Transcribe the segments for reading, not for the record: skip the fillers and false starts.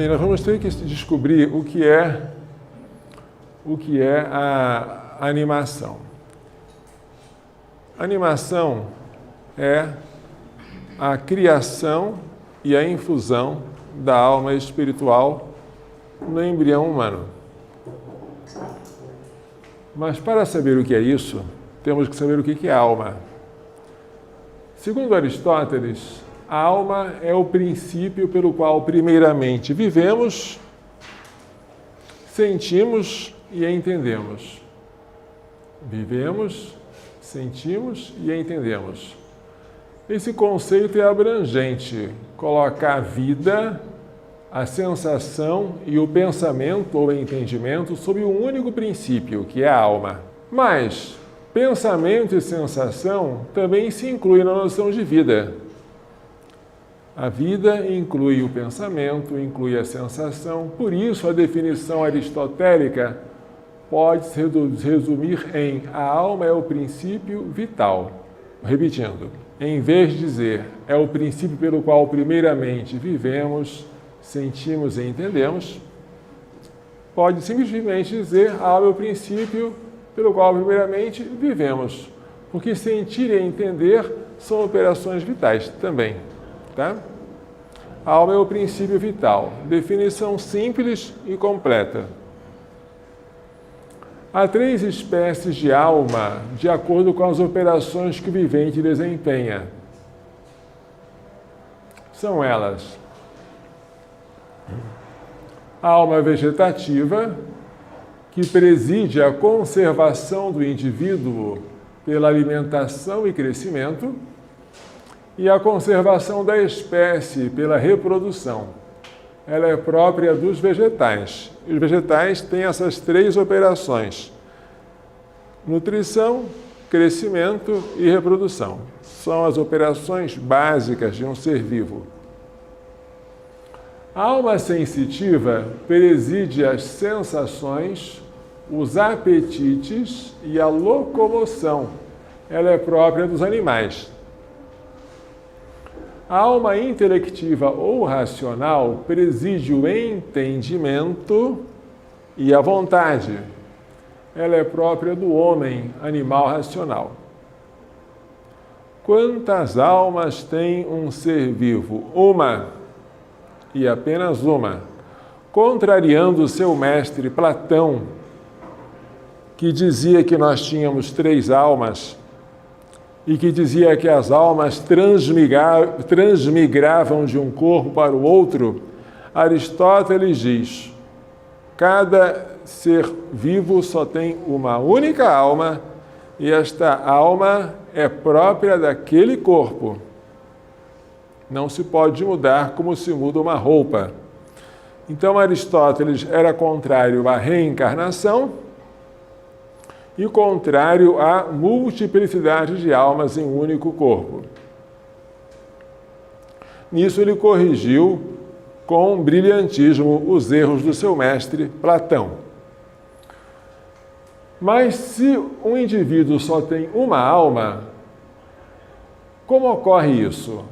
Bem, nós vamos ter que descobrir o que é a animação. A animação é a criação e a infusão da alma espiritual no embrião humano. Mas para saber o que é isso, temos que saber o que é alma. Segundo Aristóteles, a alma é o princípio pelo qual primeiramente vivemos, sentimos e entendemos. Vivemos, sentimos e entendemos. Esse conceito é abrangente, coloca a vida, a sensação e o pensamento ou entendimento sob um único princípio, que é a alma. Mas pensamento e sensação também se incluem na noção de vida. A vida inclui o pensamento, inclui a sensação, por isso a definição aristotélica pode se resumir em a alma é o princípio vital. Repetindo, em vez de dizer é o princípio pelo qual primeiramente vivemos, sentimos e entendemos, pode simplesmente dizer a alma é o princípio pelo qual primeiramente vivemos, porque sentir e entender são operações vitais também, tá? A alma é o princípio vital, definição simples e completa. Há 3 espécies de alma, de acordo com as operações que o vivente desempenha. São elas: a alma vegetativa, que preside a conservação do indivíduo pela alimentação e crescimento, e a conservação da espécie pela reprodução. Ela é própria dos vegetais. Os vegetais têm essas 3 operações: nutrição, crescimento e reprodução. São as operações básicas de um ser vivo. A alma sensitiva preside as sensações, os apetites e a locomoção. Ela é própria dos animais. A alma intelectiva ou racional preside o entendimento e a vontade. Ela é própria do homem, animal racional. Quantas almas tem um ser vivo? Uma, e apenas uma. Contrariando o seu mestre Platão, que dizia que nós tínhamos 3 almas, e que dizia que as almas transmigravam de um corpo para o outro, Aristóteles diz: cada ser vivo só tem uma única alma, e esta alma é própria daquele corpo. Não se pode mudar como se muda uma roupa. Então Aristóteles era contrário à reencarnação e contrário à multiplicidade de almas em um único corpo. Nisso ele corrigiu com brilhantismo os erros do seu mestre Platão. Mas se um indivíduo só tem uma alma, como ocorre isso?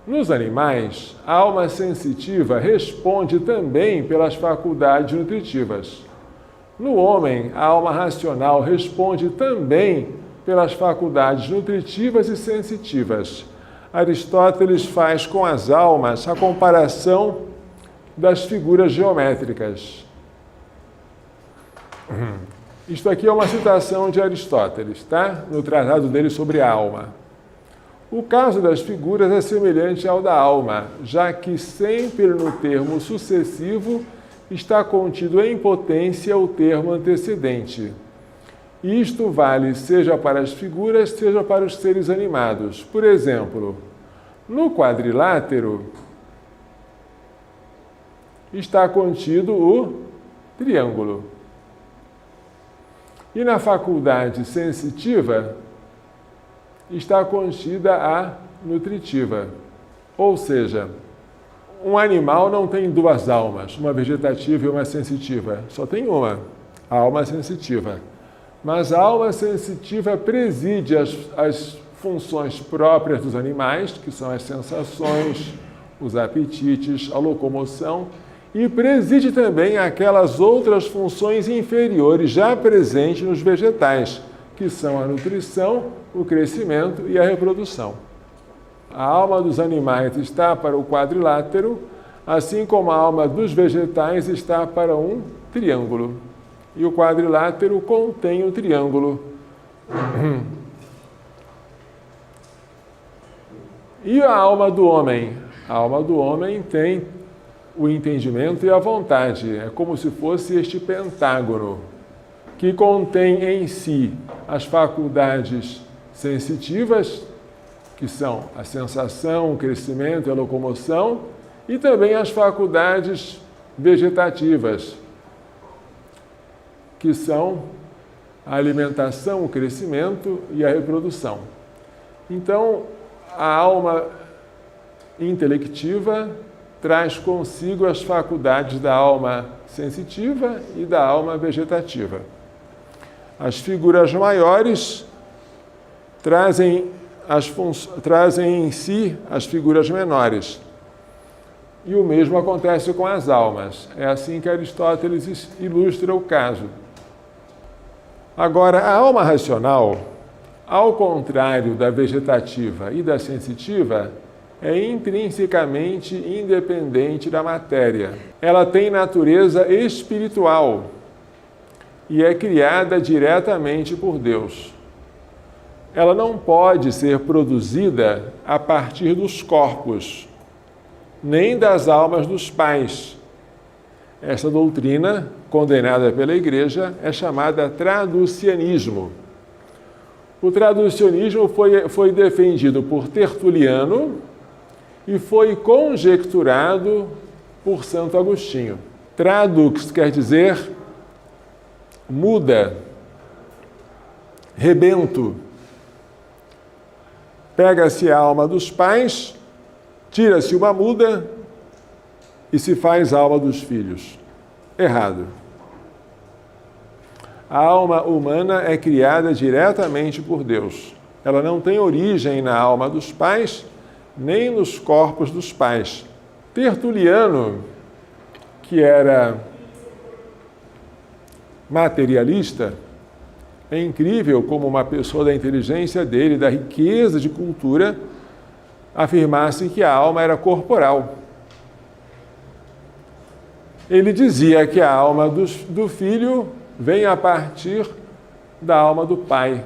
Nos animais, a alma sensitiva responde também pelas faculdades nutritivas. No homem, a alma racional responde também pelas faculdades nutritivas e sensitivas. Aristóteles faz com as almas a comparação das figuras geométricas. Isto aqui é uma citação de Aristóteles, tá? No tratado dele sobre a alma. O caso das figuras é semelhante ao da alma, já que sempre no termo sucessivo está contido em potência o termo antecedente. Isto vale seja para as figuras, seja para os seres animados. Por exemplo, no quadrilátero está contido o triângulo. E na faculdade sensitiva está contida a nutritiva. Ou seja, um animal não tem 2 almas, uma vegetativa e uma sensitiva. Só tem uma, a alma sensitiva. Mas a alma sensitiva preside as funções próprias dos animais, que são as sensações, os apetites, a locomoção, e preside também aquelas outras funções inferiores já presentes nos vegetais, que são a nutrição, o crescimento e a reprodução. A alma dos animais está para o quadrilátero, assim como a alma dos vegetais está para um triângulo. E o quadrilátero contém o triângulo. E a alma do homem? A alma do homem tem o entendimento e a vontade. É como se fosse este pentágono, que contém em si as faculdades sensitivas, que são a sensação, o crescimento e a locomoção, e também as faculdades vegetativas, que são a alimentação, o crescimento e a reprodução. Então, a alma intelectiva traz consigo as faculdades da alma sensitiva e da alma vegetativa. As figuras maiores trazem em si as figuras menores. E o mesmo acontece com as almas. É assim que Aristóteles ilustra o caso. Agora, a alma racional, ao contrário da vegetativa e da sensitiva, é intrinsecamente independente da matéria. Ela tem natureza espiritual e é criada diretamente por Deus. Ela não pode ser produzida a partir dos corpos, nem das almas dos pais. Essa doutrina, condenada pela Igreja, é chamada traducianismo. O traducianismo foi defendido por Tertuliano e foi conjecturado por Santo Agostinho. Tradux quer dizer muda, rebento. Pega-se a alma dos pais, tira-se uma muda e se faz alma dos filhos. Errado. A alma humana é criada diretamente por Deus. Ela não tem origem na alma dos pais, nem nos corpos dos pais. Tertuliano, que era materialista, é incrível como uma pessoa da inteligência dele, da riqueza de cultura, afirmasse que a alma era corporal. Ele dizia que a alma do filho vem a partir da alma do pai,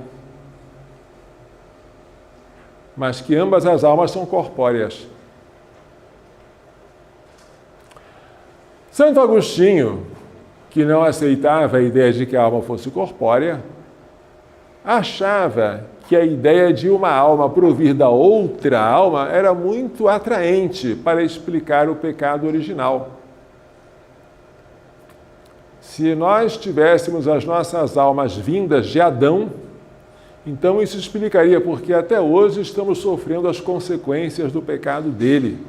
mas que ambas as almas são corpóreas. Santo Agostinho, que não aceitava a ideia de que a alma fosse corpórea, achava que a ideia de uma alma provir da outra alma era muito atraente para explicar o pecado original. Se nós tivéssemos as nossas almas vindas de Adão, então isso explicaria porque até hoje estamos sofrendo as consequências do pecado dele.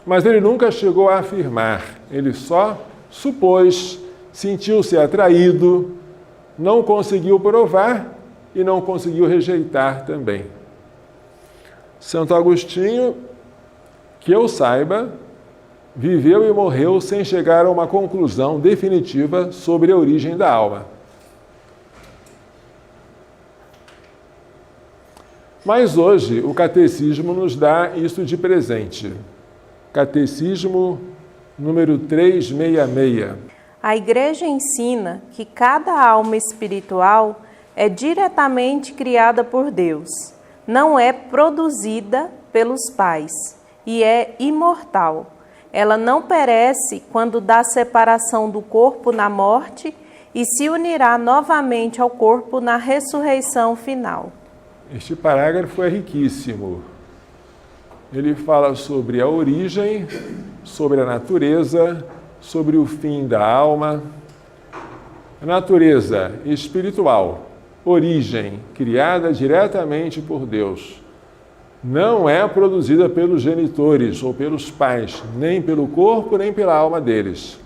Mas ele nunca chegou a afirmar, ele só supôs, sentiu-se atraído, não conseguiu provar e não conseguiu rejeitar também. Santo Agostinho, que eu saiba, viveu e morreu sem chegar a uma conclusão definitiva sobre a origem da alma. Mas hoje o catecismo nos dá isso de presente. Catecismo número 366. A Igreja ensina que cada alma espiritual é diretamente criada por Deus, não é produzida pelos pais e é imortal. Ela não perece quando dá separação do corpo na morte e se unirá novamente ao corpo na ressurreição final. Este parágrafo é riquíssimo. Ele fala sobre a origem, sobre a natureza, sobre o fim da alma. A natureza espiritual, origem, criada diretamente por Deus, não é produzida pelos genitores ou pelos pais, nem pelo corpo, nem pela alma deles.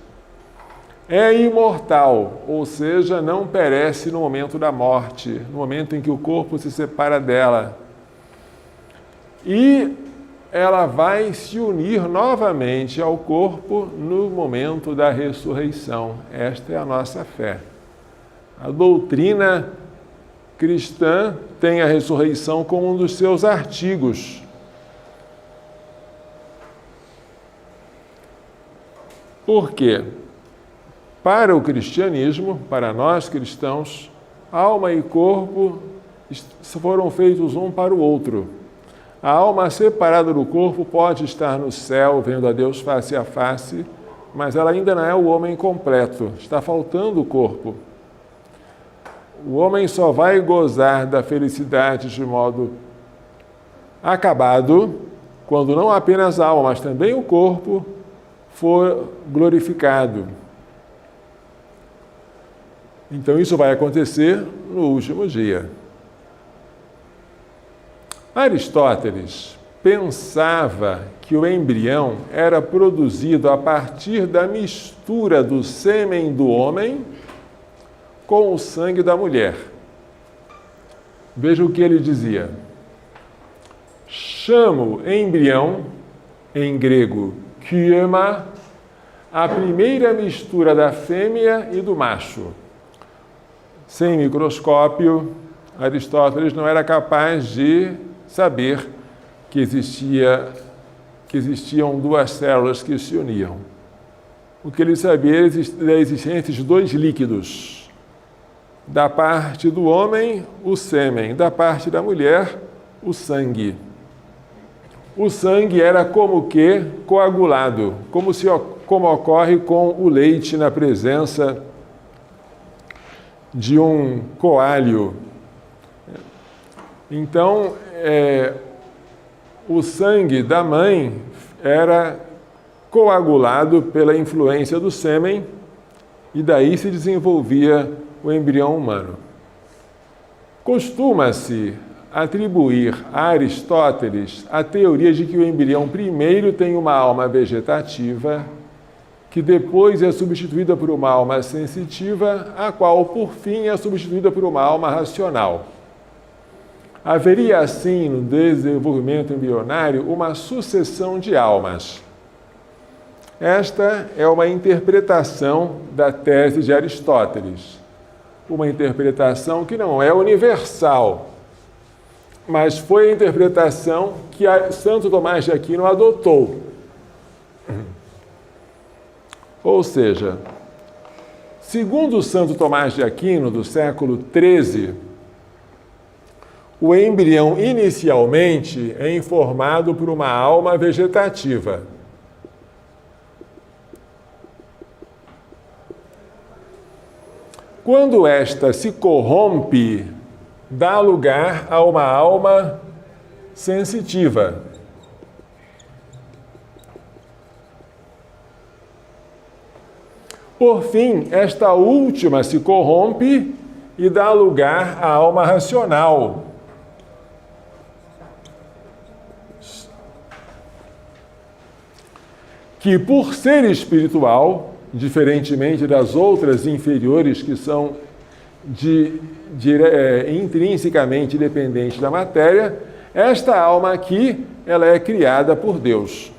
É imortal, ou seja, não perece no momento da morte, no momento em que o corpo se separa dela. E ela vai se unir novamente ao corpo no momento da ressurreição. Esta é a nossa fé. A doutrina cristã tem a ressurreição como um dos seus artigos. Por quê? Para o cristianismo, para nós cristãos, alma e corpo foram feitos um para o outro. A alma separada do corpo pode estar no céu, vendo a Deus face a face, mas ela ainda não é o homem completo, está faltando o corpo. O homem só vai gozar da felicidade de modo acabado quando não apenas a alma, mas também o corpo for glorificado. Então isso vai acontecer no último dia. Aristóteles pensava que o embrião era produzido a partir da mistura do sêmen do homem com o sangue da mulher. Veja o que ele dizia. Chamo embrião, em grego, kyema, a primeira mistura da fêmea e do macho. Sem microscópio, Aristóteles não era capaz de saber que existiam duas células que se uniam. O que ele sabia era da existência de dois líquidos. Da parte do homem, o sêmen. Da parte da mulher, o sangue. O sangue era como que coagulado, como ocorre com o leite na presença de um coalho. Então, o sangue da mãe era coagulado pela influência do sêmen e daí se desenvolvia o embrião humano. Costuma-se atribuir a Aristóteles a teoria de que o embrião primeiro tem uma alma vegetativa, que depois é substituída por uma alma sensitiva, a qual, por fim, é substituída por uma alma racional. Haveria, assim, no desenvolvimento embrionário, uma sucessão de almas. Esta é uma interpretação da tese de Aristóteles. Uma interpretação que não é universal, mas foi a interpretação que Santo Tomás de Aquino adotou. Ou seja, segundo Santo Tomás de Aquino, do século XIII, o embrião inicialmente é informado por uma alma vegetativa. Quando esta se corrompe, dá lugar a uma alma sensitiva. Por fim, esta última se corrompe e dá lugar à alma racional. Que, por ser espiritual, diferentemente das outras inferiores que são intrinsecamente dependentes da matéria, esta alma aqui, ela é criada por Deus.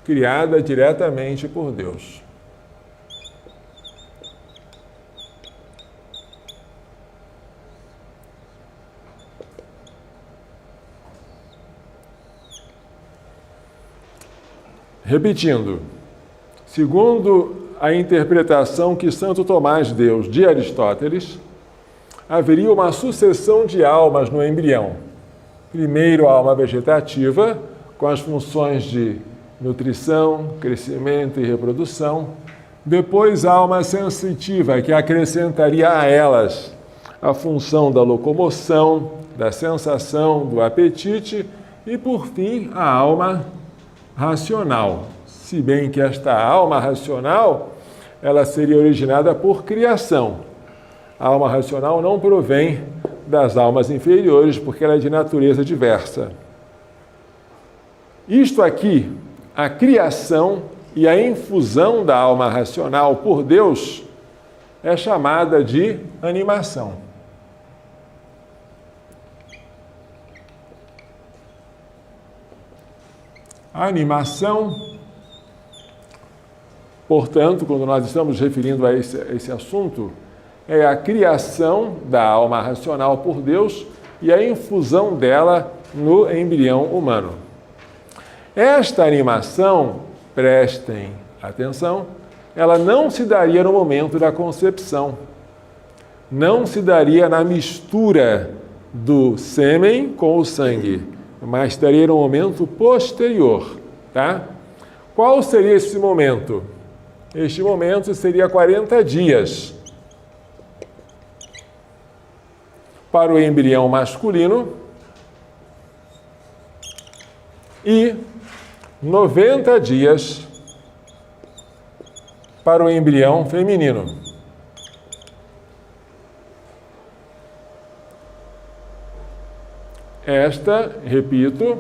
Criada diretamente por Deus. Repetindo, segundo a interpretação que Santo Tomás deu de Aristóteles, haveria uma sucessão de almas no embrião. Primeiro, a alma vegetativa, com as funções de nutrição, crescimento e reprodução. Depois, a alma sensitiva, que acrescentaria a elas a função da locomoção, da sensação, do apetite. E, por fim, a alma racional. Se bem que esta alma racional, ela seria originada por criação. A alma racional não provém das almas inferiores, porque ela é de natureza diversa. Isto aqui, a criação e a infusão da alma racional por Deus, é chamada de animação. A animação, portanto, quando nós estamos referindo a esse assunto, é a criação da alma racional por Deus e a infusão dela no embrião humano. Esta animação, prestem atenção, ela não se daria no momento da concepção, não se daria na mistura do sêmen com o sangue, mas daria no momento posterior, tá? Qual seria esse momento? Este momento seria 40 dias para o embrião masculino e 90 dias para o embrião feminino. Esta, repito,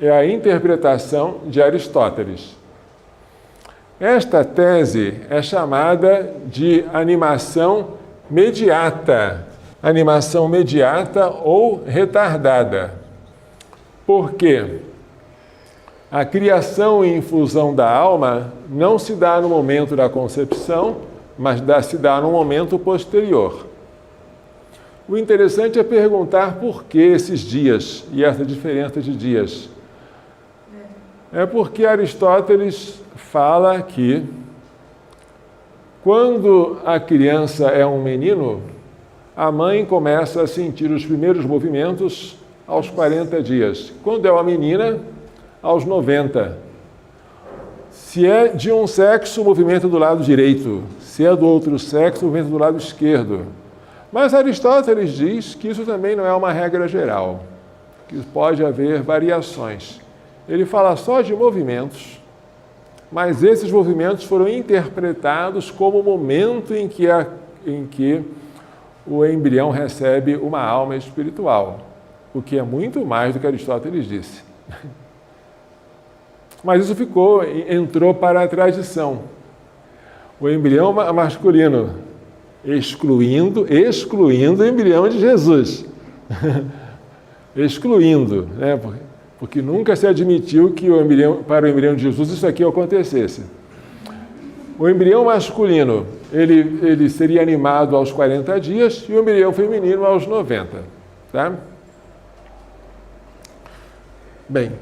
é a interpretação de Aristóteles. Esta tese é chamada de animação mediata ou retardada. Por quê? A criação e infusão da alma não se dá no momento da concepção, mas se dá no momento posterior. O interessante é perguntar por que esses dias e essa diferença de dias. É porque Aristóteles fala que quando a criança é um menino, a mãe começa a sentir os primeiros movimentos aos 40 dias. Quando é uma menina, aos 90. Se é de um sexo, o movimento do lado direito. Se é do outro sexo, o movimento do lado esquerdo. Mas Aristóteles diz que isso também não é uma regra geral, que pode haver variações. Ele fala só de movimentos, mas esses movimentos foram interpretados como o momento em que o embrião recebe uma alma espiritual, o que é muito mais do que Aristóteles disse. Mas isso entrou para a tradição. O embrião masculino, excluindo o embrião de Jesus. Excluindo, né? Porque nunca se admitiu que para o embrião de Jesus isso aqui acontecesse. O embrião masculino, ele seria animado aos 40 dias e o embrião feminino aos 90. Tá? Bem,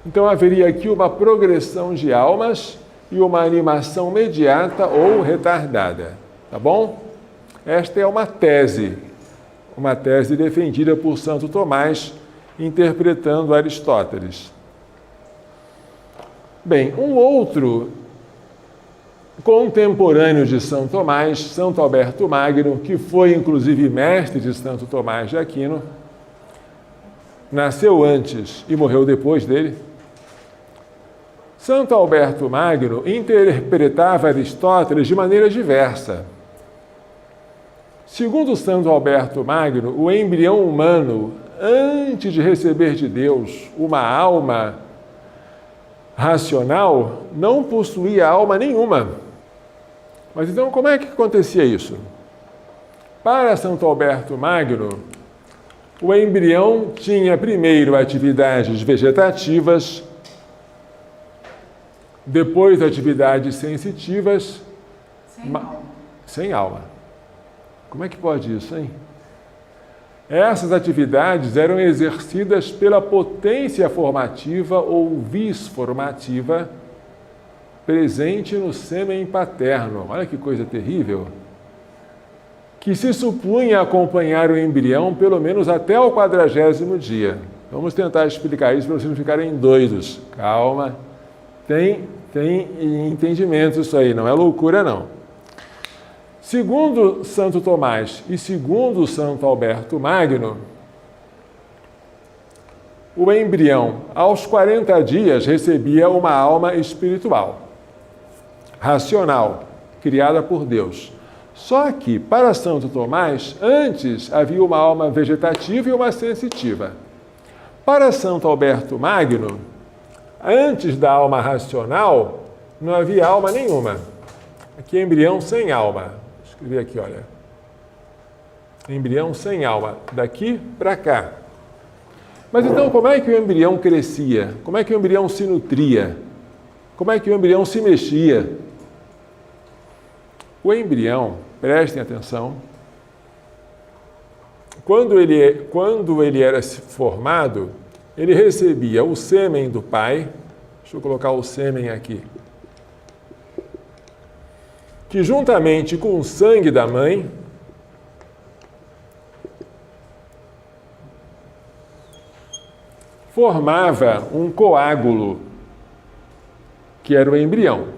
então haveria aqui uma progressão de almas e uma animação mediata ou retardada. Tá bom? Esta é uma tese defendida por Santo Tomás, interpretando Aristóteles. Bem, um outro contemporâneo de São Tomás, Santo Alberto Magno, que foi inclusive mestre de Santo Tomás de Aquino, nasceu antes e morreu depois dele. Santo Alberto Magno interpretava Aristóteles de maneira diversa. Segundo Santo Alberto Magno, o embrião humano, antes de receber de Deus uma alma racional, não possuía alma nenhuma. Mas então, como é que acontecia isso? Para Santo Alberto Magno, o embrião tinha primeiro atividades vegetativas, depois atividades sensitivas, sem alma. Como é que pode isso, hein? Essas atividades eram exercidas pela potência formativa ou vis formativa presente no sêmen paterno. Olha que coisa terrível! Que se supunha acompanhar o embrião pelo menos até o 40º dia. Vamos tentar explicar isso para vocês não ficarem doidos. Calma, tem entendimento isso aí, não é loucura não. Segundo Santo Tomás e segundo Santo Alberto Magno, o embrião, aos 40 dias, recebia uma alma espiritual, racional, criada por Deus. Só que, para Santo Tomás, antes havia uma alma vegetativa e uma sensitiva. Para Santo Alberto Magno, antes da alma racional, não havia alma nenhuma. Aqui é embrião sem alma. Escrevi aqui, olha. Embrião sem alma, daqui para cá. Mas então, como é que o embrião crescia? Como é que o embrião se nutria? Como é que o embrião se mexia? O embrião, prestem atenção, quando ele era formado, ele recebia o sêmen do pai, deixa eu colocar o sêmen aqui, que juntamente com o sangue da mãe, formava um coágulo, que era o embrião.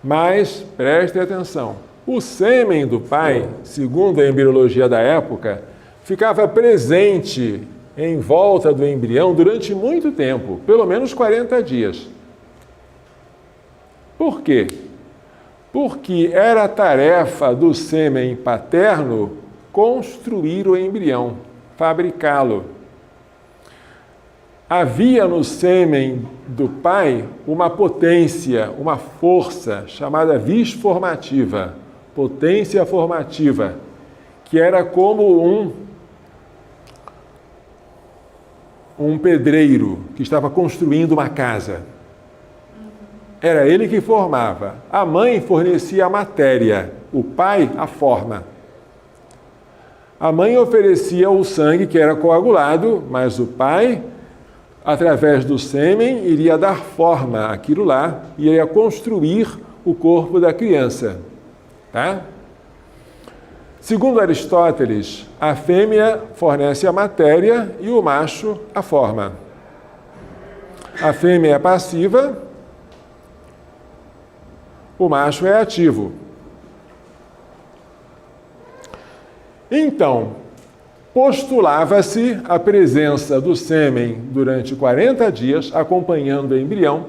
Mas, prestem atenção, o sêmen do pai, segundo a embriologia da época, ficava presente em volta do embrião durante muito tempo, pelo menos 40 dias. Por quê? Porque era tarefa do sêmen paterno construir o embrião, fabricá-lo. Havia no sêmen do pai uma potência, uma força chamada vis formativa, potência formativa, que era como um pedreiro que estava construindo uma casa. Era ele que formava. A mãe fornecia a matéria, o pai a forma. A mãe oferecia o sangue que era coagulado, mas o pai, através do sêmen, iria dar forma àquilo lá e iria construir o corpo da criança. Tá? Segundo Aristóteles, a fêmea fornece a matéria e o macho a forma. A fêmea é passiva, o macho é ativo. Então, postulava-se a presença do sêmen durante 40 dias, acompanhando o embrião,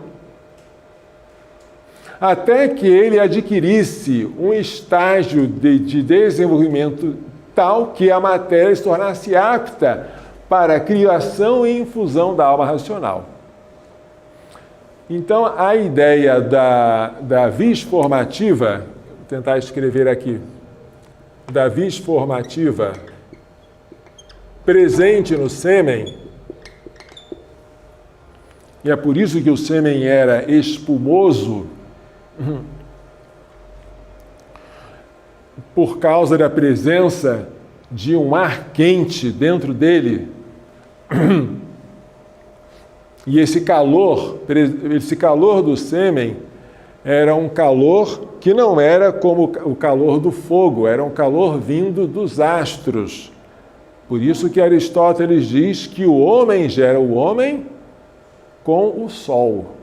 até que ele adquirisse um estágio de desenvolvimento tal que a matéria se tornasse apta para a criação e infusão da alma racional. Então, a ideia da vis formativa, vou tentar escrever aqui, da vis formativa presente no sêmen, e é por isso que o sêmen era espumoso, por causa da presença de um ar quente dentro dele. E esse calor do sêmen era um calor que não era como o calor do fogo, era um calor vindo dos astros. Por isso que Aristóteles diz que o homem gera o homem com o sol.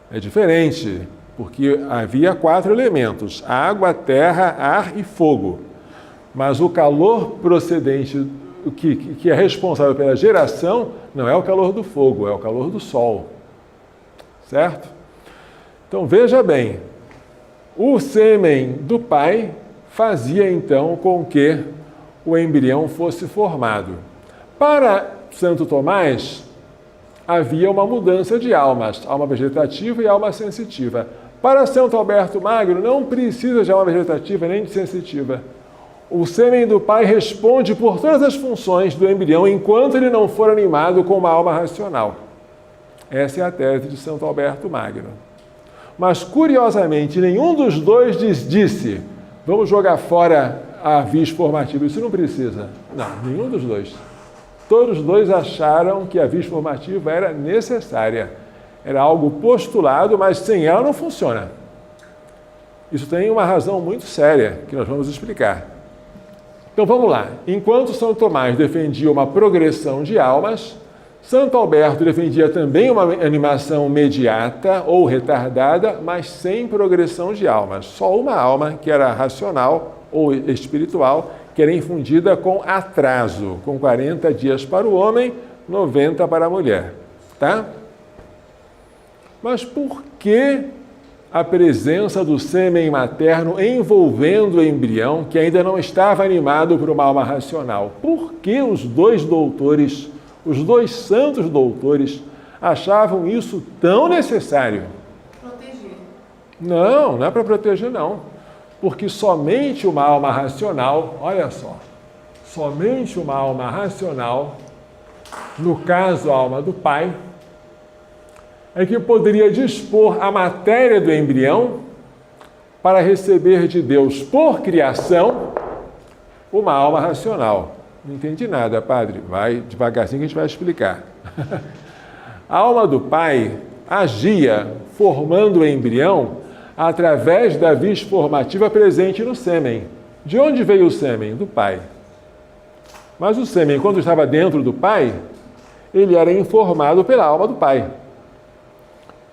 É diferente, porque havia 4 elementos: água, terra, ar e fogo. Mas o calor procedente, que é responsável pela geração, não é o calor do fogo, é o calor do sol. Certo? Então veja bem, o sêmen do pai fazia então com que o embrião fosse formado. Para Santo Tomás, havia uma mudança de almas, alma vegetativa e alma sensitiva. Para Santo Alberto Magno, não precisa de alma vegetativa nem de sensitiva. O sêmen do pai responde por todas as funções do embrião enquanto ele não for animado com uma alma racional. Essa é a tese de Santo Alberto Magno. Mas, curiosamente, nenhum dos dois disse: vamos jogar fora a vis formativa. Isso não precisa. Não, nenhum dos dois. Todos os dois acharam que a vis formativa era necessária. Era algo postulado, mas sem ela não funciona. Isso tem uma razão muito séria, que nós vamos explicar. Então vamos lá. Enquanto São Tomás defendia uma progressão de almas, Santo Alberto defendia também uma animação imediata ou retardada, mas sem progressão de almas. Só uma alma, que era racional ou espiritual, que era infundida com atraso, com 40 dias para o homem, 90 para a mulher. Tá? Mas por que a presença do sêmen materno envolvendo o embrião, que ainda não estava animado por uma alma racional? Por que os dois doutores, os dois santos doutores, achavam isso tão necessário? Proteger. Não é para proteger, não. Porque somente uma alma racional, olha só, somente uma alma racional, no caso a alma do pai, é que poderia dispor a matéria do embrião para receber de Deus por criação uma alma racional. Não entendi nada, padre. Vai devagarzinho que a gente vai explicar. A alma do pai agia formando o embrião através da vis formativa presente no sêmen. De onde veio o sêmen? Do pai. Mas o sêmen, quando estava dentro do pai, ele era informado pela alma do pai.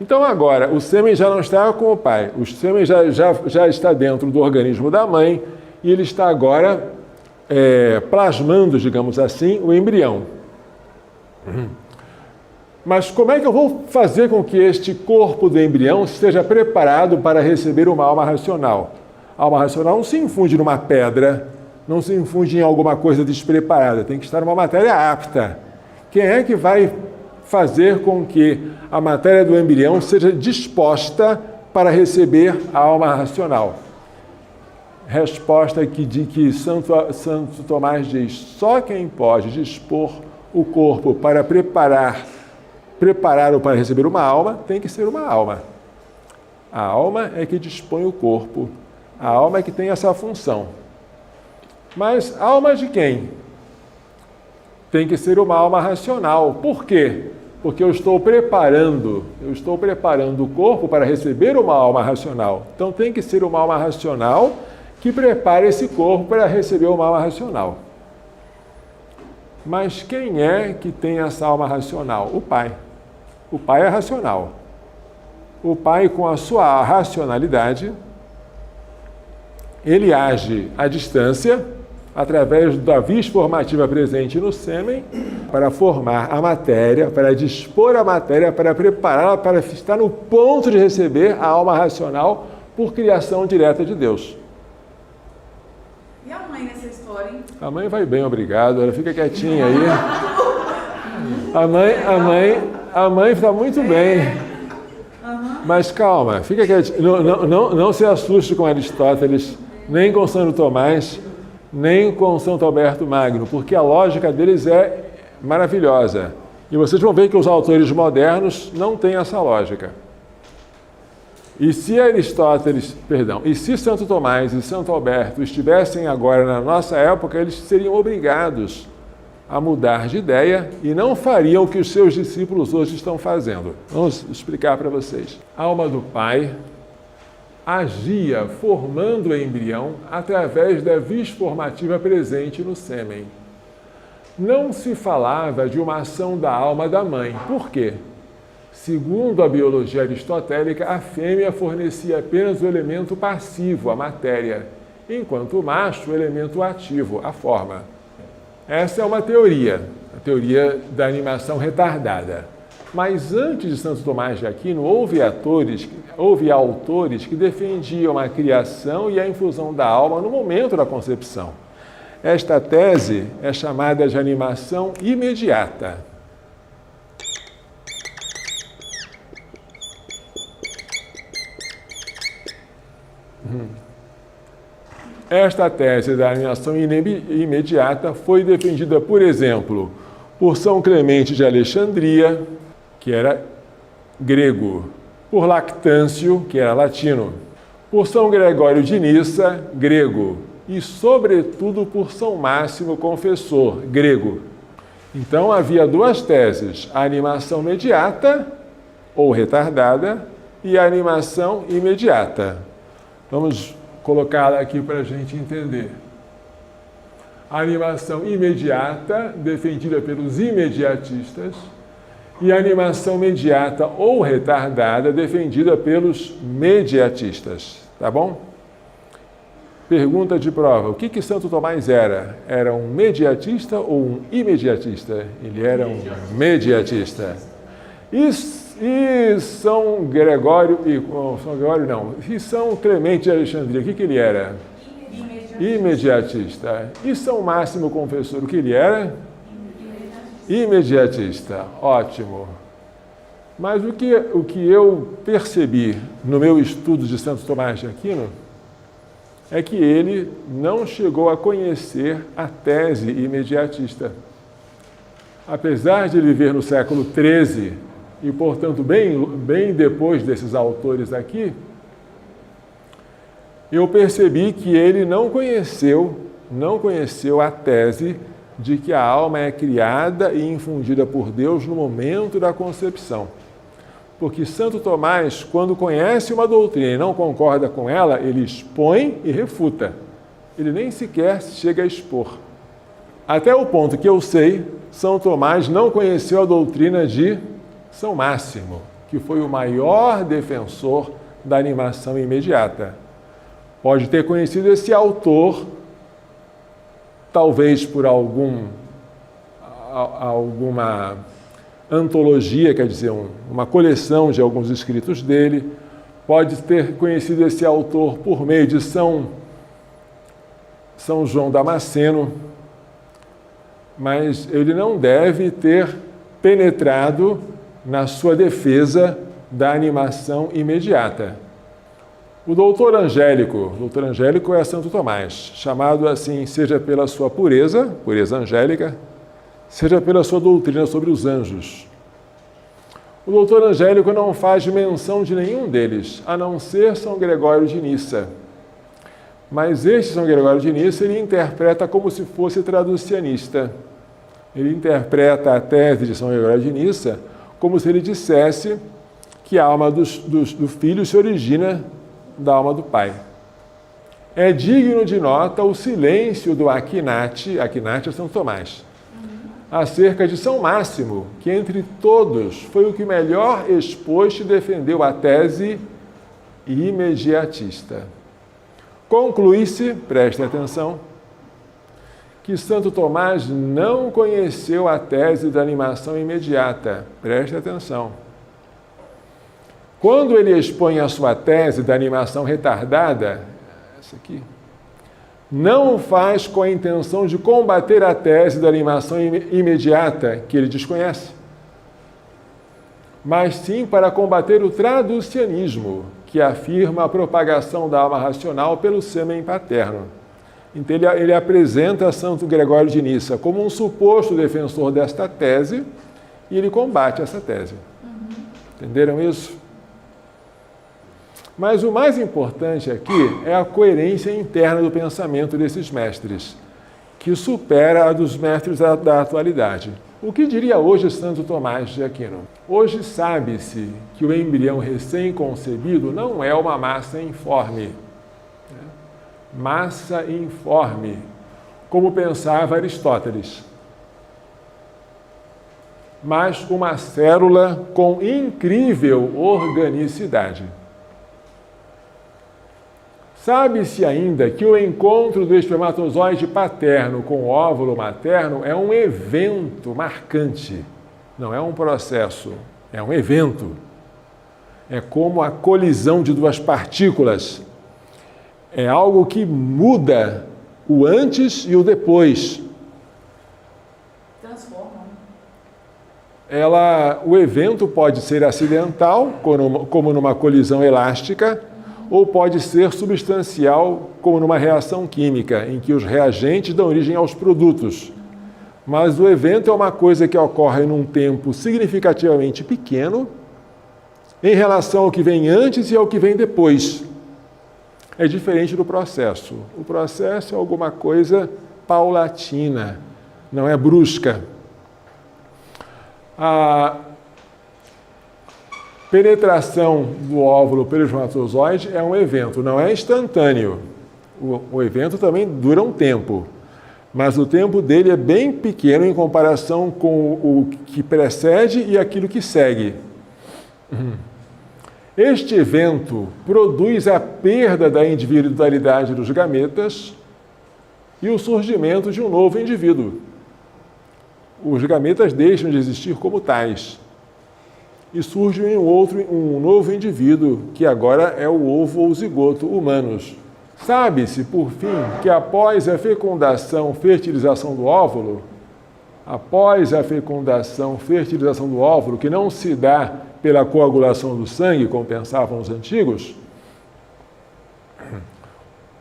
Então agora, o sêmen já não está com o pai, o sêmen já está dentro do organismo da mãe e ele está agora plasmando, digamos assim, o embrião. Mas como é que eu vou fazer com que este corpo do embrião esteja preparado para receber uma alma racional? A alma racional não se infunde numa pedra, não se infunde em alguma coisa despreparada, tem que estar numa matéria apta. Quem é que vai fazer com que a matéria do embrião seja disposta para receber a alma racional? Resposta que Santo Tomás diz: só quem pode dispor o corpo para prepará-lo para receber uma alma, tem que ser uma alma. A alma é que dispõe o corpo, a alma é que tem essa função. Mas alma de quem? Tem que ser uma alma racional. Por quê? Porque eu estou preparando o corpo para receber uma alma racional. Então tem que ser uma alma racional que prepare esse corpo para receber uma alma racional. Mas quem é que tem essa alma racional? O pai. O pai é racional. O pai, com a sua racionalidade, ele age à distância, através da vis formativa presente no sêmen, para formar a matéria, para dispor a matéria, para prepará-la para estar no ponto de receber a alma racional por criação direta de Deus. E a mãe nessa história, hein? A mãe vai bem, obrigado. Ela fica quietinha aí. A mãe está muito bem. Mas calma, fica quietinha. Não se assuste com Aristóteles, nem com Santo Tomás, nem com Santo Alberto Magno, porque a lógica deles é maravilhosa. E vocês vão ver que os autores modernos não têm essa lógica. E se Santo Tomás e Santo Alberto estivessem agora na nossa época, eles seriam obrigados a mudar de ideia e não fariam o que os seus discípulos hoje estão fazendo. Vamos explicar para vocês. A alma do pai agia formando o embrião através da vis formativa presente no sêmen. Não se falava de uma ação da alma da mãe. Por quê? Segundo a biologia aristotélica, a fêmea fornecia apenas o elemento passivo, a matéria, enquanto o macho o elemento ativo, a forma. Essa é uma teoria, a teoria da animação retardada. Mas antes de Santo Tomás de Aquino, houve autores que defendiam a criação e a infusão da alma no momento da concepção. Esta tese é chamada de animação imediata. Esta tese da animação imediata foi defendida, por exemplo, por São Clemente de Alexandria, que era grego, por Lactâncio, que era latino, por São Gregório de Nissa, grego, e, sobretudo, por São Máximo Confessor, grego. Então, havia duas teses, a animação mediata, ou retardada, e a animação imediata. Vamos colocá-la aqui para a gente entender. A animação imediata, defendida pelos imediatistas, e a animação mediata ou retardada, defendida pelos mediatistas. Tá bom? Pergunta de prova. O que Santo Tomás era? Era um mediatista ou um imediatista? Ele era um mediatista. E São Gregório, e São Clemente de Alexandria, o que ele era? Imediatista. E São Máximo Confessor, o que ele era? Imediatista. Ótimo. Mas o que eu percebi no meu estudo de Santo Tomás de Aquino é que ele não chegou a conhecer a tese imediatista. Apesar de ele viver no século XIII, e portanto bem depois desses autores aqui, eu percebi que ele não conheceu a tese de que a alma é criada e infundida por Deus no momento da concepção. Porque Santo Tomás, quando conhece uma doutrina e não concorda com ela, ele expõe e refuta. Ele nem sequer chega a expor. Até o ponto que eu sei, São Tomás não conheceu a doutrina de São Máximo, que foi o maior defensor da animação imediata. Pode ter conhecido esse autor, talvez por alguma antologia, quer dizer, uma coleção de alguns escritos dele. Pode ter conhecido esse autor por meio de São João Damasceno, mas ele não deve ter penetrado na sua defesa da animação imediata. O doutor Angélico é Santo Tomás, chamado assim, seja pela sua pureza angélica, seja pela sua doutrina sobre os anjos. O doutor Angélico não faz menção de nenhum deles, a não ser São Gregório de Nissa. Mas este São Gregório de Nissa, ele interpreta como se fosse traducianista. Ele interpreta a tese de São Gregório de Nissa como se ele dissesse que a alma do filho se origina da alma do pai. É digno de nota o silêncio do Aquinate é São Tomás, acerca de São Máximo, que entre todos foi o que melhor expôs e defendeu a tese imediatista. Conclui-se, prestem atenção, que Santo Tomás não conheceu a tese da animação imediata. Prestem atenção. Quando ele expõe a sua tese da animação retardada, essa aqui, não o faz com a intenção de combater a tese da animação imediata, que ele desconhece, mas sim para combater o traducianismo, que afirma a propagação da alma racional pelo sêmen paterno. Então ele apresenta Santo Gregório de Nissa como um suposto defensor desta tese e ele combate essa tese. Entenderam isso? Mas o mais importante aqui é a coerência interna do pensamento desses mestres, que supera a dos mestres da atualidade. O que diria hoje Santo Tomás de Aquino? Hoje sabe-se que o embrião recém-concebido não é uma massa informe. Massa informe, como pensava Aristóteles, mas uma célula com incrível organicidade. Sabe-se ainda que o encontro do espermatozoide paterno com o óvulo materno é um evento marcante, não é um processo, é um evento. É como a colisão de duas partículas. É algo que muda o antes e o depois. Transforma. O evento pode ser acidental, como numa colisão elástica, ou pode ser substancial, como numa reação química, em que os reagentes dão origem aos produtos. Mas o evento é uma coisa que ocorre num tempo significativamente pequeno, em relação ao que vem antes e ao que vem depois. É diferente do processo. O processo é alguma coisa paulatina, não é brusca. A penetração do óvulo pelo espermatozoide é um evento, não é instantâneo. O evento também dura um tempo, mas o tempo dele é bem pequeno em comparação com o que precede e aquilo que segue. Este evento produz a perda da individualidade dos gametas e o surgimento de um novo indivíduo. Os gametas deixam de existir como tais e surge um novo indivíduo, que agora é o ovo ou zigoto humanos. Sabe-se, por fim, que após a fertilização do óvulo, que não se dá pela coagulação do sangue, como pensavam os antigos,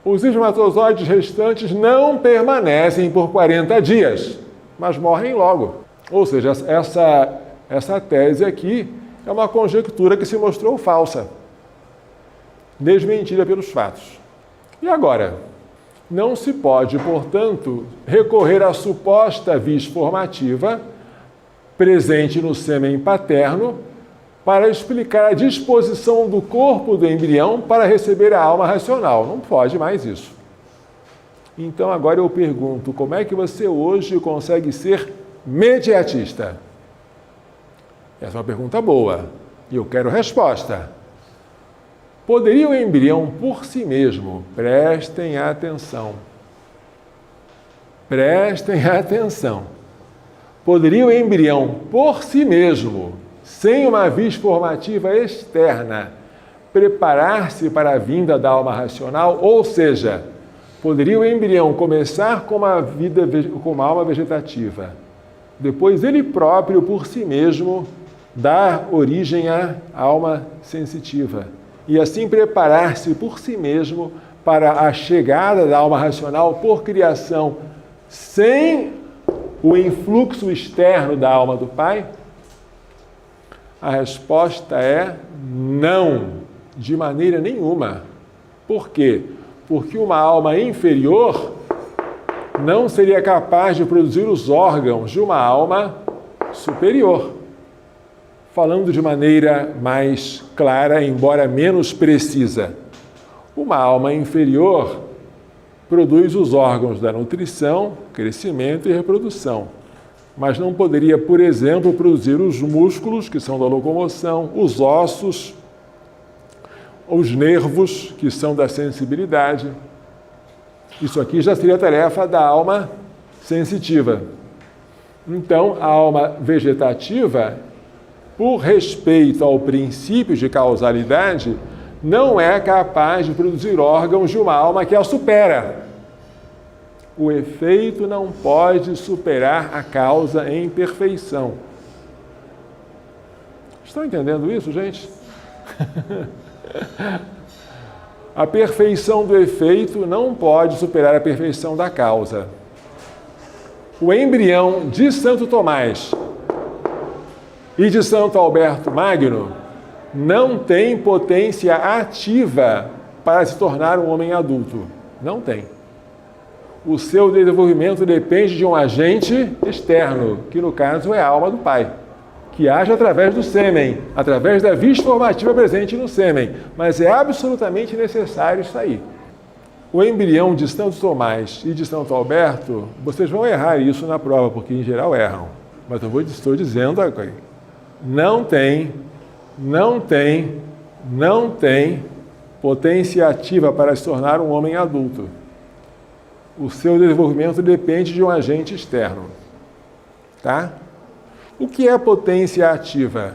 Os espermatozoides restantes não permanecem por 40 dias, mas morrem logo. Ou seja, essa tese aqui é uma conjectura que se mostrou falsa, desmentida pelos fatos. E agora? Não se pode, portanto, recorrer à suposta vis formativa presente no sêmen paterno para explicar a disposição do corpo do embrião para receber a alma racional. Não pode mais isso. Então agora eu pergunto, como é que você hoje consegue ser mediatista? Essa é uma pergunta boa e eu quero resposta. Poderia o embrião por si mesmo, prestem atenção, poderia o embrião por si mesmo, sem uma vis formativa externa, preparar-se para a vinda da alma racional? Ou seja, poderia o embrião começar com uma alma vegetativa, depois ele próprio, por si mesmo, dar origem à alma sensitiva, e assim preparar-se por si mesmo para a chegada da alma racional por criação, sem o influxo externo da alma do Pai? A resposta é não, de maneira nenhuma. Por quê? Porque uma alma inferior não seria capaz de produzir os órgãos de uma alma superior. Falando de maneira mais clara, embora menos precisa, uma alma inferior produz os órgãos da nutrição, crescimento e reprodução, mas não poderia, por exemplo, produzir os músculos, que são da locomoção, os ossos, os nervos, que são da sensibilidade. Isso aqui já seria tarefa da alma sensitiva. Então, a alma vegetativa, por respeito ao princípio de causalidade, não é capaz de produzir órgãos de uma alma que a supera. O efeito não pode superar a causa em perfeição. Estão entendendo isso, gente? A perfeição do efeito não pode superar a perfeição da causa. O embrião de Santo Tomás e de Santo Alberto Magno não tem potência ativa para se tornar um homem adulto. Não tem. O seu desenvolvimento depende de um agente externo, que no caso é a alma do pai, que age através do sêmen, através da vis formativa presente no sêmen, mas é absolutamente necessário isso aí. O embrião de Santo Tomás e de Santo Alberto, vocês vão errar isso na prova, porque em geral erram, mas estou dizendo agora, não tem potência ativa para se tornar um homem adulto. O seu desenvolvimento depende de um agente externo. Tá? O que é potência ativa?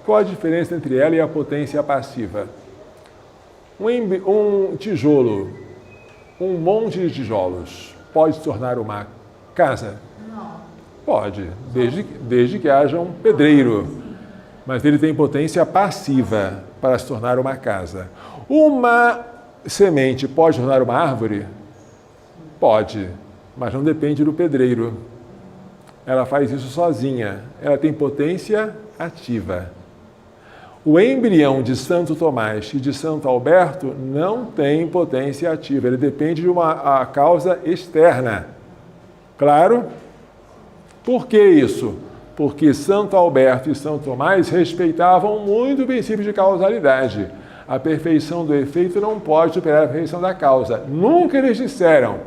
Qual a diferença entre ela e a potência passiva? Um tijolo, um monte de tijolos, pode se tornar uma casa? Não. Pode, desde que haja um pedreiro. Mas ele tem potência passiva para se tornar uma casa. Uma semente pode tornar uma árvore? Pode, mas não depende do pedreiro. Ela faz isso sozinha. Ela tem potência ativa. O embrião de Santo Tomás e de Santo Alberto não tem potência ativa. Ele depende de uma causa externa. Claro? Por que isso? Porque Santo Alberto e Santo Tomás respeitavam muito o princípio de causalidade. A perfeição do efeito não pode superar a perfeição da causa. Nunca eles disseram: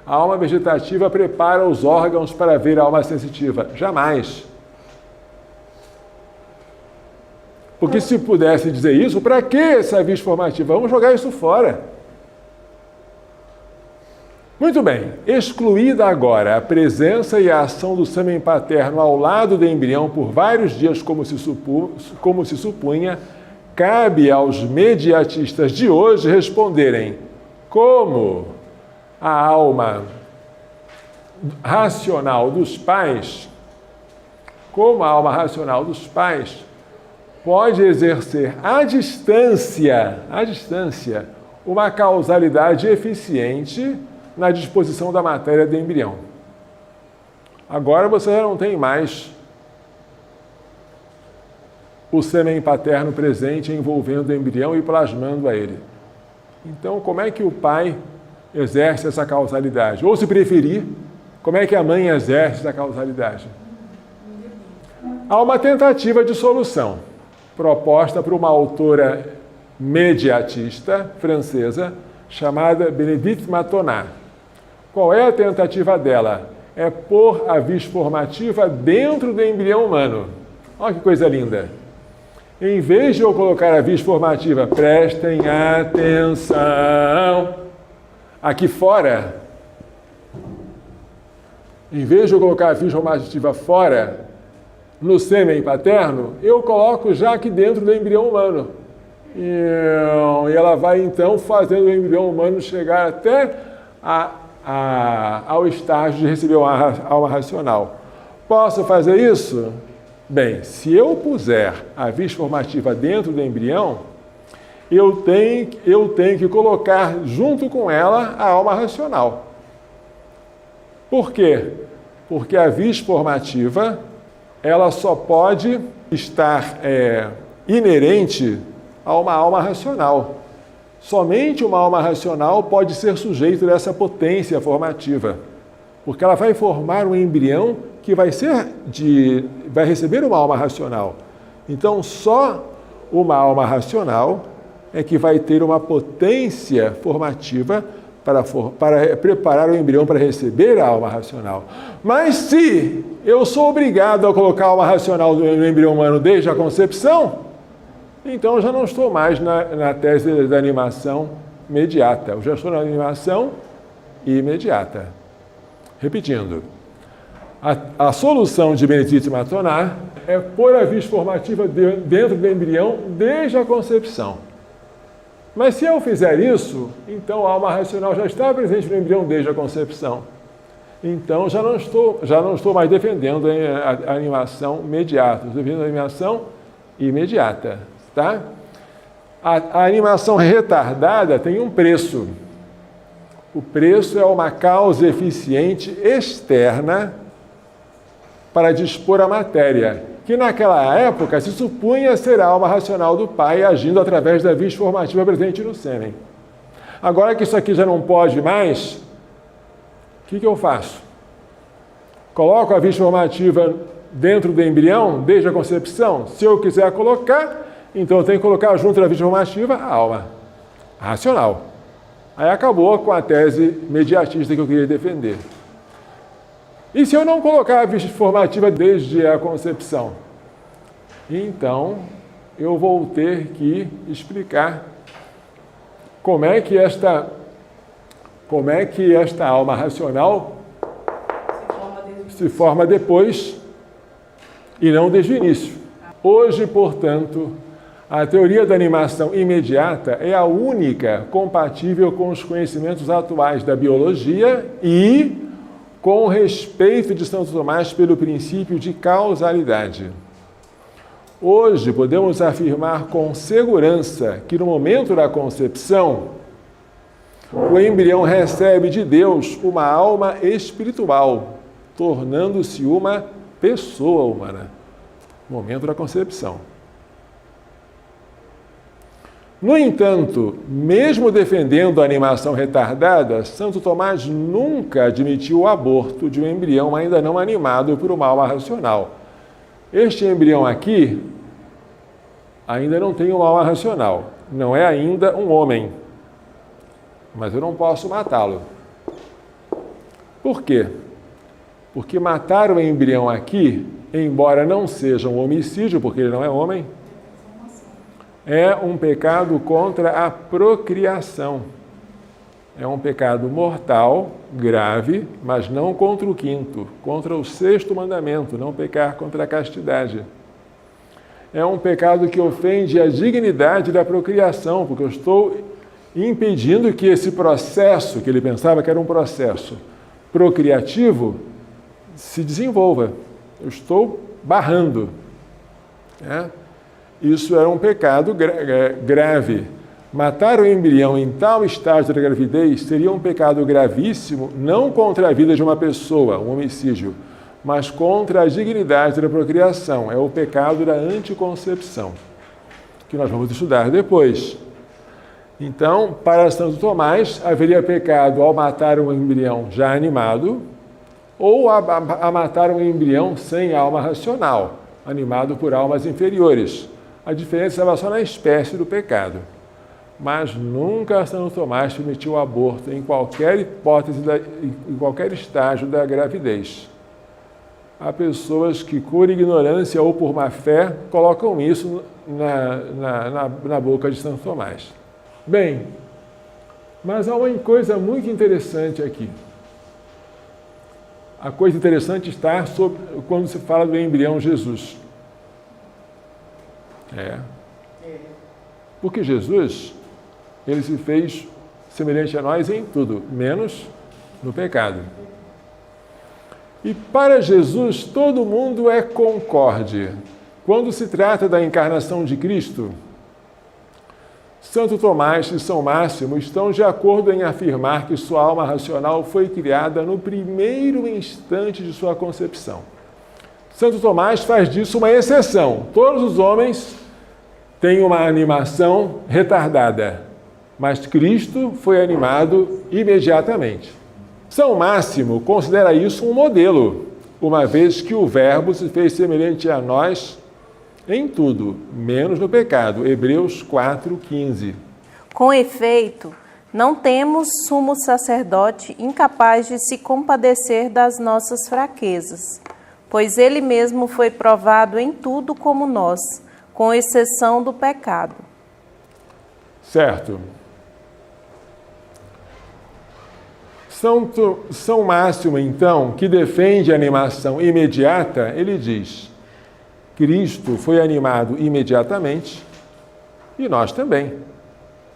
a alma vegetativa prepara os órgãos para ver a alma sensitiva. Jamais. Porque se pudesse dizer isso, para que essa vis formativa? Vamos jogar isso fora. Muito bem, excluída agora a presença e a ação do sêmen paterno ao lado do embrião por vários dias, como se supunha, cabe aos mediatistas de hoje responderem como a alma racional dos pais, pode exercer à distância uma causalidade eficiente na disposição da matéria do embrião. Agora você já não tem mais o sêmen paterno presente envolvendo o embrião e plasmando a ele. Então, como é que o pai exerce essa causalidade? Ou, se preferir, como é que a mãe exerce essa causalidade? Há uma tentativa de solução proposta por uma autora mediatista francesa chamada Bénédicte Matonat. Qual é a tentativa dela? É pôr a vis formativa dentro do embrião humano. Olha que coisa linda! Em vez de eu colocar a vis formativa, prestem atenção, aqui fora, em vez de eu colocar a vis formativa fora, no sêmen paterno, eu coloco já aqui dentro do embrião humano. E ela vai então fazendo o embrião humano chegar até ao estágio de receber uma alma racional. Posso fazer isso? Bem, se eu puser a vis formativa dentro do embrião, eu tenho que colocar junto com ela a alma racional. Por quê? Porque a vis formativa ela só pode estar inerente a uma alma racional. Somente uma alma racional pode ser sujeito dessa potência formativa, porque ela vai formar um embrião que vai receber uma alma racional. Então, só uma alma racional é que vai ter uma potência formativa para preparar o embrião para receber a alma racional. Mas se eu sou obrigado a colocar a alma racional no embrião humano desde a concepção, então eu já não estou mais na tese da animação mediata, eu já estou na animação imediata. Repetindo, a solução de Bénédicte Matonat é pôr a vis formativa dentro do embrião desde a concepção. Mas se eu fizer isso, então a alma racional já está presente no embrião desde a concepção. Então já não estou mais defendendo a animação mediata, estou defendendo a animação imediata. Tá? A animação retardada tem um preço. O preço é uma causa eficiente externa para dispor a matéria, que naquela época se supunha ser a alma racional do pai agindo através da vis formativa presente no sêmen. Agora que isso aqui já não pode mais, o que eu faço? Coloco a vis formativa dentro do embrião, desde a concepção? Se eu quiser colocar, então eu tenho que colocar junto da vis formativa a alma racional. Aí acabou com a tese mediatista que eu queria defender. E se eu não colocar a vis formativa desde a concepção? Então, eu vou ter que explicar como é que esta alma racional se forma depois e não desde o início. Hoje, portanto, a teoria da animação imediata é a única compatível com os conhecimentos atuais da biologia e com o respeito de Santo Tomás pelo princípio de causalidade. Hoje podemos afirmar com segurança que no momento da concepção, o embrião recebe de Deus uma alma espiritual, tornando-se uma pessoa humana. No momento da concepção. No entanto, mesmo defendendo a animação retardada, Santo Tomás nunca admitiu o aborto de um embrião ainda não animado por uma alma racional. Este embrião aqui ainda não tem uma alma racional, não é ainda um homem, mas eu não posso matá-lo. Por quê? Porque matar o embrião aqui, embora não seja um homicídio, porque ele não é homem, é um pecado contra a procriação. É um pecado mortal, grave, mas não contra o quinto, contra o sexto mandamento, não pecar contra a castidade. É um pecado que ofende a dignidade da procriação, porque eu estou impedindo que esse processo, que ele pensava que era um processo procriativo, se desenvolva. Eu estou barrando. Isso era um pecado grave. Matar o embrião em tal estágio da gravidez seria um pecado gravíssimo, não contra a vida de uma pessoa, um homicídio, mas contra a dignidade da procriação. É o pecado da anticoncepção, que nós vamos estudar depois. Então, para Santo Tomás, haveria pecado ao matar um embrião já animado ou a matar um embrião sem alma racional, animado por almas inferiores. A diferença estava só na espécie do pecado. Mas nunca Santo Tomás permitiu o aborto em qualquer hipótese, em qualquer estágio da gravidez. Há pessoas que, por ignorância ou por má fé, colocam isso na boca de Santo Tomás. Bem, mas há uma coisa muito interessante aqui. A coisa interessante está quando se fala do embrião Jesus. Porque Jesus, ele se fez semelhante a nós em tudo, menos no pecado. E para Jesus, todo mundo é concorde. Quando se trata da encarnação de Cristo, Santo Tomás e São Máximo estão de acordo em afirmar que sua alma racional foi criada no primeiro instante de sua concepção. Santo Tomás faz disso uma exceção. Todos os homens têm uma animação retardada, mas Cristo foi animado imediatamente. São Máximo considera isso um modelo, uma vez que o Verbo se fez semelhante a nós em tudo, menos no pecado. Hebreus 4:15. Com efeito, não temos sumo sacerdote incapaz de se compadecer das nossas fraquezas, pois ele mesmo foi provado em tudo como nós, com exceção do pecado. Certo. São Máximo, então, que defende a animação imediata, ele diz: Cristo foi animado imediatamente e nós também,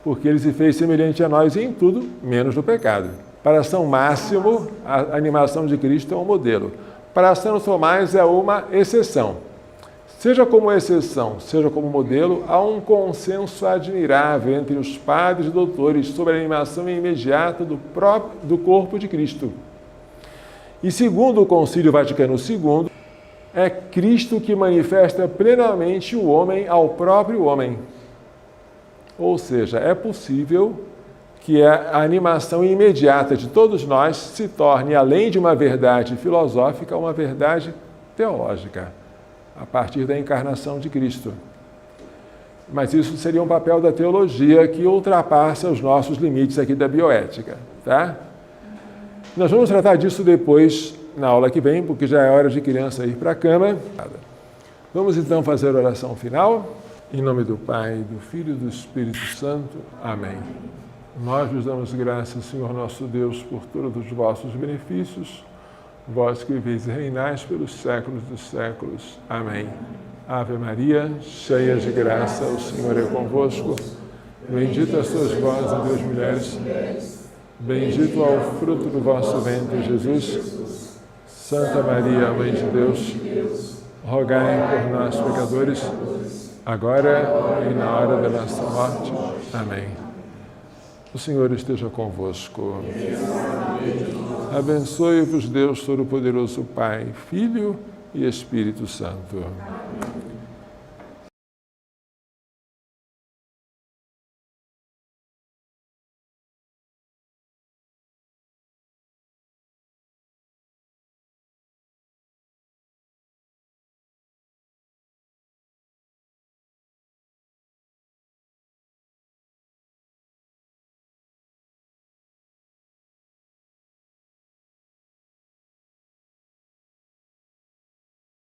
porque ele se fez semelhante a nós em tudo, menos no pecado. Para São Máximo, a animação de Cristo é um modelo. Para Santo Tomás é uma exceção. Seja como exceção, seja como modelo, há um consenso admirável entre os padres e doutores sobre a animação imediata do corpo de Cristo. E segundo o Concílio Vaticano II, é Cristo que manifesta plenamente o homem ao próprio homem. Ou seja, é possível que a animação imediata de todos nós se torne, além de uma verdade filosófica, uma verdade teológica, a partir da encarnação de Cristo. Mas isso seria um papel da teologia que ultrapassa os nossos limites aqui da bioética, tá? Nós vamos tratar disso depois, na aula que vem, porque já é hora de criança ir para a cama. Vamos então fazer a oração final. Em nome do Pai, do Filho e do Espírito Santo. Amém. Nós vos damos graças, Senhor nosso Deus, por todos os vossos benefícios, vós que viveis e reinais pelos séculos dos séculos. Amém. Ave Maria, cheia de graça, o Senhor é convosco. Bendita sois vós entre as mulheres, bendito é o fruto do vosso ventre, Jesus. Santa Maria, Mãe de Deus, rogai por nós, pecadores, agora e na hora da nossa morte. Amém. O Senhor esteja convosco. Abençoe-vos Deus Todo-Poderoso, Pai, Filho e Espírito Santo.